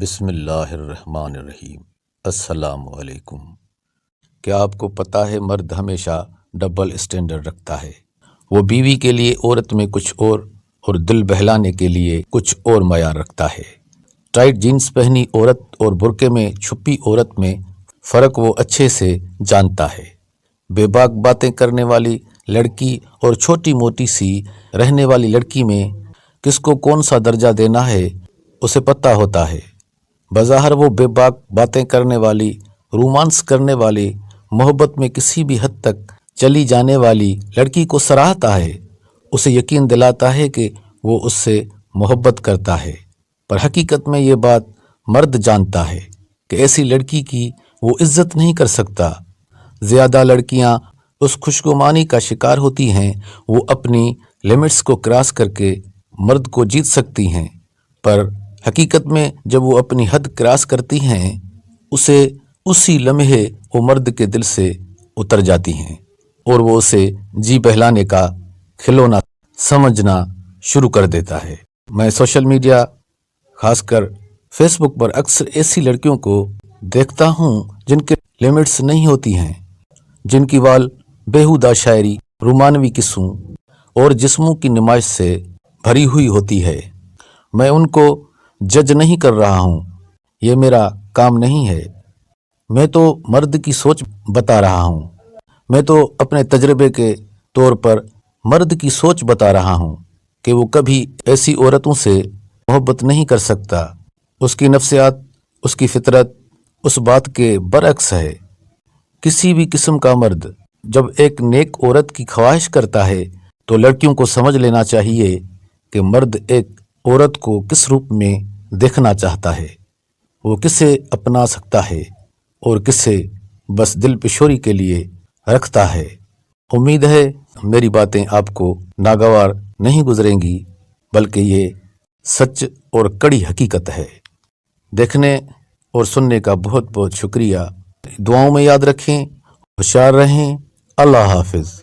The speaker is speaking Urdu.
بسم اللہ الرحمن الرحیم۔ السلام علیکم۔ کیا آپ کو پتہ ہے مرد ہمیشہ ڈبل اسٹینڈرڈ رکھتا ہے؟ وہ بیوی کے لیے عورت میں کچھ اور دل بہلانے کے لیے کچھ اور معیار رکھتا ہے۔ ٹائٹ جینز پہنی عورت اور برقعے میں چھپی عورت میں فرق وہ اچھے سے جانتا ہے۔ بے باک باتیں کرنے والی لڑکی اور چھوٹی موٹی سی رہنے والی لڑکی میں کس کو کون سا درجہ دینا ہے اسے پتہ ہوتا ہے۔ بظاہر وہ بے باک باتیں کرنے والی، رومانس کرنے والی، محبت میں کسی بھی حد تک چلی جانے والی لڑکی کو سراہتا ہے، اسے یقین دلاتا ہے کہ وہ اس سے محبت کرتا ہے، پر حقیقت میں یہ بات مرد جانتا ہے کہ ایسی لڑکی کی وہ عزت نہیں کر سکتا۔ زیادہ لڑکیاں اس خوشگمانی کا شکار ہوتی ہیں، وہ اپنی لمٹس کو کراس کر کے مرد کو جیت سکتی ہیں، پر حقیقت میں جب وہ اپنی حد کراس کرتی ہیں اسے اسی لمحے وہ مرد کے دل سے اتر جاتی ہیں اور وہ اسے جی بہلانے کا کھلونا سمجھنا شروع کر دیتا ہے۔ میں سوشل میڈیا خاص کر فیس بک پر اکثر ایسی لڑکیوں کو دیکھتا ہوں جن کے لمٹس نہیں ہوتی ہیں، جن کی وال بیہودہ شاعری، رومانوی قصوں اور جسموں کی نمائش سے بھری ہوئی ہوتی ہے۔ میں ان کو جج نہیں کر رہا ہوں، یہ میرا کام نہیں ہے، میں تو مرد کی سوچ بتا رہا ہوں، میں تو اپنے تجربے کے طور پر مرد کی سوچ بتا رہا ہوں کہ وہ کبھی ایسی عورتوں سے محبت نہیں کر سکتا۔ اس کی نفسیات، اس کی فطرت اس بات کے برعکس ہے۔ کسی بھی قسم کا مرد جب ایک نیک عورت کی خواہش کرتا ہے تو لڑکیوں کو سمجھ لینا چاہیے کہ مرد ایک عورت کو کس روپ میں دیکھنا چاہتا ہے، وہ کسے اپنا سکتا ہے اور کسے بس دل پشوری کے لیے رکھتا ہے۔ امید ہے میری باتیں آپ کو ناگوار نہیں گزریں گی، بلکہ یہ سچ اور کڑی حقیقت ہے۔ دیکھنے اور سننے کا بہت بہت شکریہ۔ دعاؤں میں یاد رکھیں، ہوشیار رہیں۔ اللہ حافظ۔